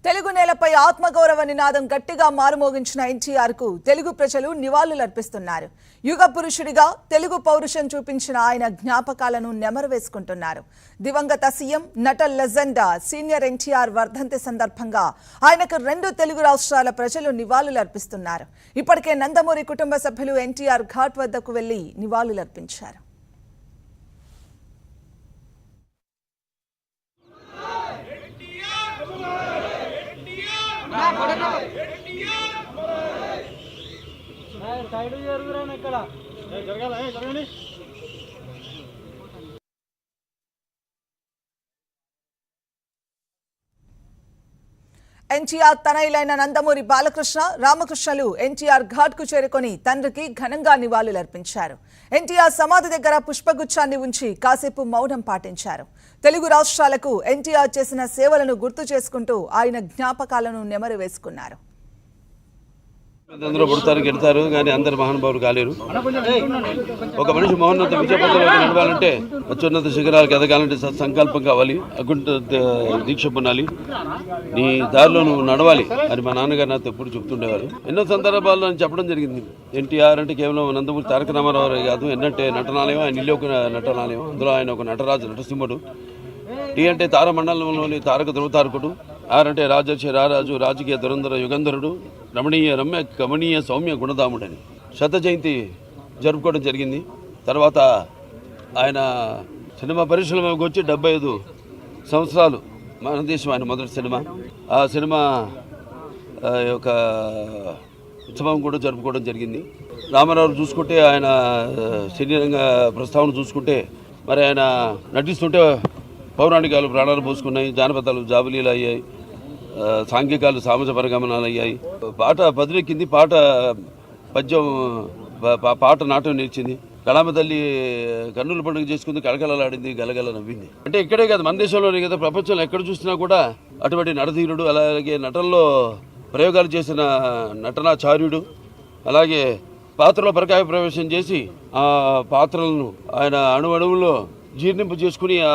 తెలుగు నేలపై ఆత్మగౌరవ నినాదం గట్టిగా మారుమోగించిన ఎన్టీఆర్ కు తెలుగు ప్రజలు నివాళులర్పిస్తున్నారు. యుగ పురుషుడిగా తెలుగు పౌరుషం చూపించిన ఆయన జ్ఞాపకాలను నెమరువేసుకుంటున్నారు. దివంగత సీఎం నట లెజెండ్ సీనియర్ ఎన్టీఆర్ వర్ధంతి సందర్భంగా ఆయనకు 2 తెలుగు రాష్ట్రాల ప్రజలు నివాళులర్పిస్తున్నారు. ఇప్పటికే నందమూరి కుటుంబ సభ్యులు ఎన్టీఆర్ ఘాట్ వద్దకు వెళ్లి నివాళులర్పించారు. ఎన్టీఆర్ తనయులైన నందమూరి బాలకృష్ణ, రామకృష్ణలు ఎన్టీఆర్ ఘాట్ కు చేరుకొని తండ్రికి ఘనంగా నివాళులర్పించారు. ఎన్టీఆర్ సమాధి దగ్గర పుష్పగుచ్చాన్ని ఉంచి కాసేపు మౌనం పాటించారు. తెలుగు రాష్ట్రాలకు ఎన్టీఆర్ చేసిన సేవలను గుర్తు చేసుకుంటూ ఆయన జ్ఞాపకాలను నెమరు వేసుకున్నారు. అందరూ పుడతారు గెడతారు కానీ అందరు మహానుభావులు కాలేరు. ఒక మనిషి మహోన్నత విజయపథంలోకి నడవాలంటే అత్యున్నత శిఖరాలకు ఎదగాలంటే సంకల్పం కావాలి, అకుంఠ దీక్ష పొందాలి, నీ దారిలో నువ్వు నడవాలి అని మా నాన్నగారు నాతో ఎప్పుడు చెప్తుండేవారు. ఎన్నో సందర్భాల్లో నేను చెప్పడం జరిగింది. ఎన్టీఆర్ అంటే కేవలం నందమూరి తారక రామారావు కాదు, ఎన్నంటే నటనాలయం, ఆయన ఇల్లు ఒక నటనాలయం, అందులో ఆయన ఒక నటరాజు నటసింహుడు. టీ అంటే తారమండలంలోని తారక ధృవతారకుడు, ఆర్ అంటే రాజర్షి రారాజు, రాజకీయ దురంధర యుగంధరుడు, రమణీయ రమ్య కమనీయ సౌమ్య గుణదాముడని శత జయంతి జరుపుకోవడం జరిగింది. తర్వాత ఆయన సినిమా పరిశ్రమకు వచ్చి 75 సంవత్సరాలు మన దేశం ఆయన మొదటి సినిమా. ఆ సినిమా యొక్క ఉత్సవం కూడా జరుపుకోవడం జరిగింది. రామారావు చూసుకుంటే ఆయన శరీరంగ ప్రస్తావన చూసుకుంటే మరి ఆయన నటిస్తుంటే పౌరాణికాలు ప్రాణాలు పోసుకున్నాయి, జానపదాలు జాబులీలు అయ్యాయి, సాంఘికాలు సామాజ పరిగమనాలు అయ్యాయి. పాట పదిలెక్కింది, పాట పద్యం, పాట నాట్యం నేర్చింది. కళామ తల్లి కన్నుల పండుగ చేసుకుంది, కలకలలాడింది, గలగల నవ్వింది. అంటే ఇక్కడే కాదు, మన దేశంలోనే కదా, ప్రపంచంలో ఎక్కడ చూసినా కూడా అటువంటి నటధీరుడు, అలాగే నటనలో ప్రయోగాలు చేసిన నటనాచార్యుడు, అలాగే పాత్రలో పరకాయ ప్రవేశం చేసి ఆ పాత్రలను ఆయన అణువణువులో జీర్ణింపు చేసుకుని ఆ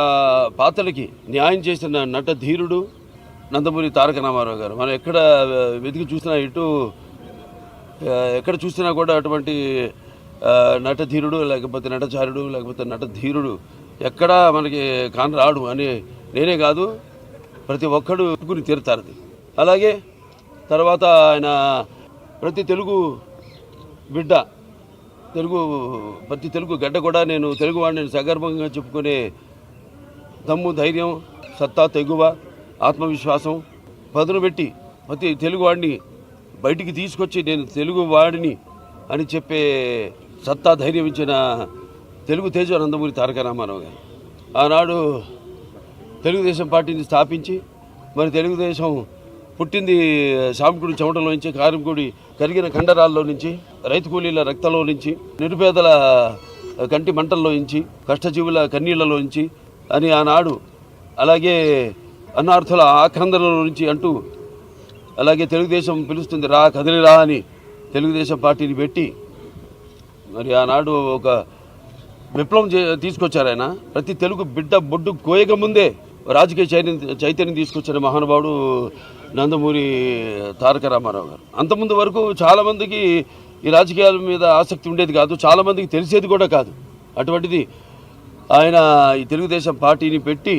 పాత్రలకి న్యాయం చేసిన నట ధీరుడు నందమూరి తారక రామారావు గారు. మనం ఎక్కడ వెతికి చూసినా, ఎక్కడ చూసినా కూడా అటువంటి నట ధీరుడు, లేకపోతే నటచారుడు, లేకపోతే నట ధీరుడు ఎక్కడా మనకి కానరాడు అని నేనే కాదు, ప్రతి ఒక్కడు గురి తీరుతారు. అలాగే తర్వాత ఆయన ప్రతి తెలుగు బిడ్డ, ప్రతి తెలుగు గడ్డ కూడా నేను తెలుగు వాడిని సగర్భంగా చెప్పుకునే దమ్ము, ధైర్యం, సత్తా, తెగువ, ఆత్మవిశ్వాసం పదును పెట్టి ప్రతి తెలుగు వాడిని బయటికి తీసుకొచ్చి నేను తెలుగు వాడిని అని చెప్పే సత్తా, ధైర్యం ఇచ్చిన తెలుగు తేజ నందమూరి తారక రామారావు గారు. ఆనాడు తెలుగుదేశం పార్టీని స్థాపించి మరి తెలుగుదేశం పుట్టింది శ్రామికుడి చెమటలో నుంచి, కార్మికుడి కరిగిన కండరాల్లో నుంచి, రైతు కూలీల రక్తంలో నుంచి, నిరుపేదల కంటి మంటల్లో నుంచి, కష్టజీవుల కన్నీళ్లలో నుంచి అని ఆనాడు, అలాగే అన్నార్థుల ఆక్రందనలో నుంచి అంటూ, అలాగే తెలుగుదేశం పిలుస్తుంది రా కదిలిరా అని తెలుగుదేశం పార్టీని పెట్టి మరి ఆనాడు ఒక విప్లవం తీసుకొచ్చారు ఆయన. ప్రతి తెలుగు బిడ్డ బొడ్డు కోయక ముందే రాజకీయ చైతన్యం తీసుకొచ్చిన మహానుభావుడు నందమూరి తారక రామారావు గారు. అంతకుముందు వరకు చాలామందికి ఈ రాజకీయాల మీద ఆసక్తి ఉండేది కాదు, చాలామందికి తెలిసేది కూడా కాదు. అటువంటిది ఆయన ఈ తెలుగుదేశం పార్టీని పెట్టి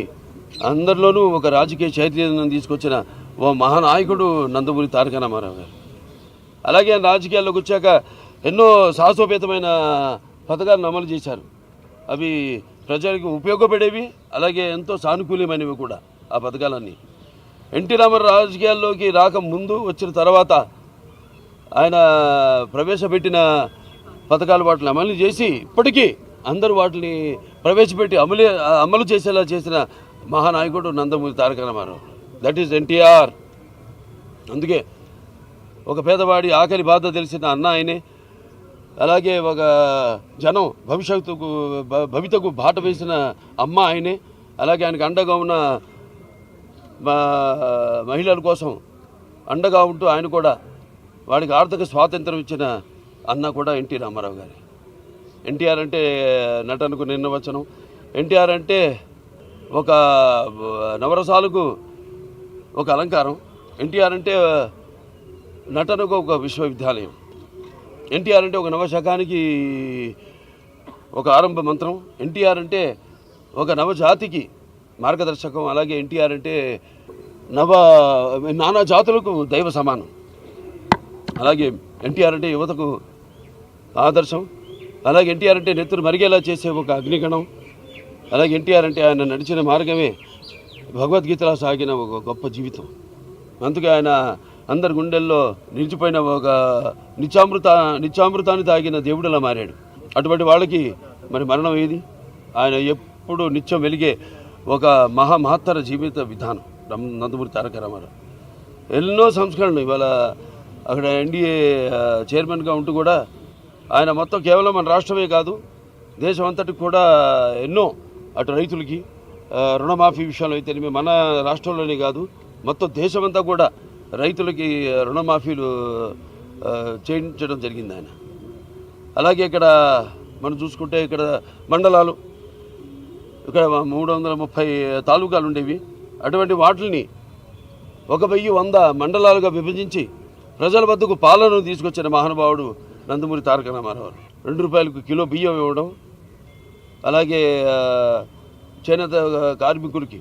అందరిలోనూ ఒక రాజకీయ చైతన్యం తీసుకొచ్చిన ఓ మహానాయకుడు నందమూరి తారక రామారావు గారు. అలాగే రాజకీయాల్లోకి వచ్చాక ఎన్నో సాహసోపేతమైన పథకాలను అమలు చేశారు. అవి ప్రజలకు ఉపయోగపడేవి, అలాగే ఎంతో సానుకూలమైనవి కూడా ఆ పథకాలన్నీ. ఎన్టీ రామారావు రాజకీయాల్లోకి రాకముందు, వచ్చిన తర్వాత ఆయన ప్రవేశపెట్టిన పథకాలు వాటిని అమలు చేసి ఇప్పటికీ అందరూ వాటిని ప్రవేశపెట్టి అమలు చేసేలా చేసిన మహానాయకుడు Nandamuri Taraka Rama Rao. That is NTR. అందుకే ఒక పేదవాడి ఆకలి బాధ తెలిసిన అన్న ఆయనే, అలాగే ఒక జనం భవితకు బాట వేసిన అమ్మ ఆయనే, అలాగే ఆయనకు అండగా ఉన్న మహిళల కోసం అండగా ఉంటూ ఆయన కూడా వాడికి ఆర్థిక స్వాతంత్రం ఇచ్చిన అన్న కూడా ఎన్టీ రామారావు గారు. ఎన్టీఆర్ అంటే నటనకు నిర్వచనం. ఎన్టీఆర్ అంటే ఒక నవరసాలకు ఒక అలంకారం. ఎన్టీఆర్ అంటే నటనకు ఒక విశ్వవిద్యాలయం, ఎన్టీఆర్ అంటే ఒక నవశకానికి ఒక ఆరంభ మంత్రం, ఎన్టీఆర్ అంటే ఒక నవజాతికి మార్గదర్శకం. అలాగే ఎన్టీఆర్ అంటే నానా జాతులకు దైవ సమానం. అలాగే ఎన్టీఆర్ అంటే యువతకు ఆదర్శం. అలాగే ఎన్టీఆర్ అంటే నెత్తురు మరిగేలా చేసే ఒక అగ్నిగణం. అలాగే ఎన్టీఆర్ అంటే ఆయన నడిచిన మార్గమే భగవద్గీతలా సాగిన ఒక గొప్ప జీవితం. అందుకే ఆయన అందరి గుండెల్లో నిలిచిపోయిన ఒక నిత్యామృతాన్ని తాగిన దేవుడిలా మారాడు. అటువంటి వాళ్ళకి మరి మరణం ఏది? ఆయన ఎప్పుడు నిత్యం వెలిగే ఒక మహత్తర జీవిత విధానం నందమూరి తారక రామారావు. ఎన్నో సంస్కరణలు. ఇవాళ అక్కడ ఎన్డీఏ చైర్మన్గా ఉంటూ కూడా ఆయన మొత్తం కేవలం మన రాష్ట్రమే కాదు, దేశం అంతటికి కూడా ఎన్నో, అటు రైతులకి రుణమాఫీ విషయంలో అయితేనేమి, మన రాష్ట్రంలోనే కాదు మొత్తం దేశమంతా కూడా రైతులకి రుణమాఫీలు చేయించడం జరిగింది ఆయన. అలాగే ఇక్కడ మనం చూసుకుంటే ఇక్కడ మండలాలు, ఇక్కడ 330 తాలూకాలు ఉండేవి. అటువంటి వాటిని 1100 మండలాలుగా విభజించి ప్రజల వద్దకు పాలనను తీసుకొచ్చిన మహానుభావుడు నందమూరి తారక రామారావు. 2 రూపాయలకు కిలో బియ్యం ఇవ్వడం, అలాగే చేనేత కార్మికులకి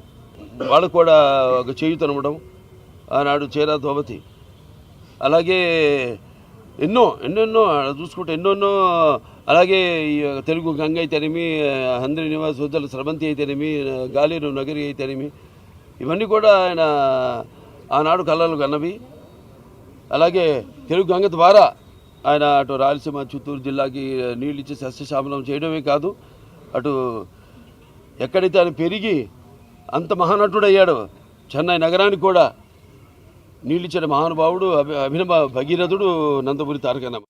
వాళ్ళకు కూడా ఒక చేయూతనివ్వడం, ఆనాడు చేరా దోవతి. అలాగే ఎన్నెన్నో చూసుకుంటే ఎన్నెన్నో. అలాగే ఈ తెలుగు గంగ అయితేనేమి, హంద్రి నివాస్ ఉజ్జల స్రవంతి అయితేనేమి, గాలేరు నగరి అయితేనేమి, ఇవన్నీ కూడా ఆయన ఆనాడు కళలు కన్నవి. అలాగే తెలుగు గంగ ద్వారా ఆయన అటు రాయలసీమ చిత్తూరు జిల్లాకి నీళ్ళు ఇచ్చి సస్యశామలం చేయడమే కాదు, అటు ఎక్కడైతే ఆయన పెరిగి అంత మహానటుడయ్యాడో చెన్నై నగరానికి కూడా నీళ్ళిచ్చిన మహానుభావుడు, అభినవ భగీరథుడు నందమూరి తారక రామారావు.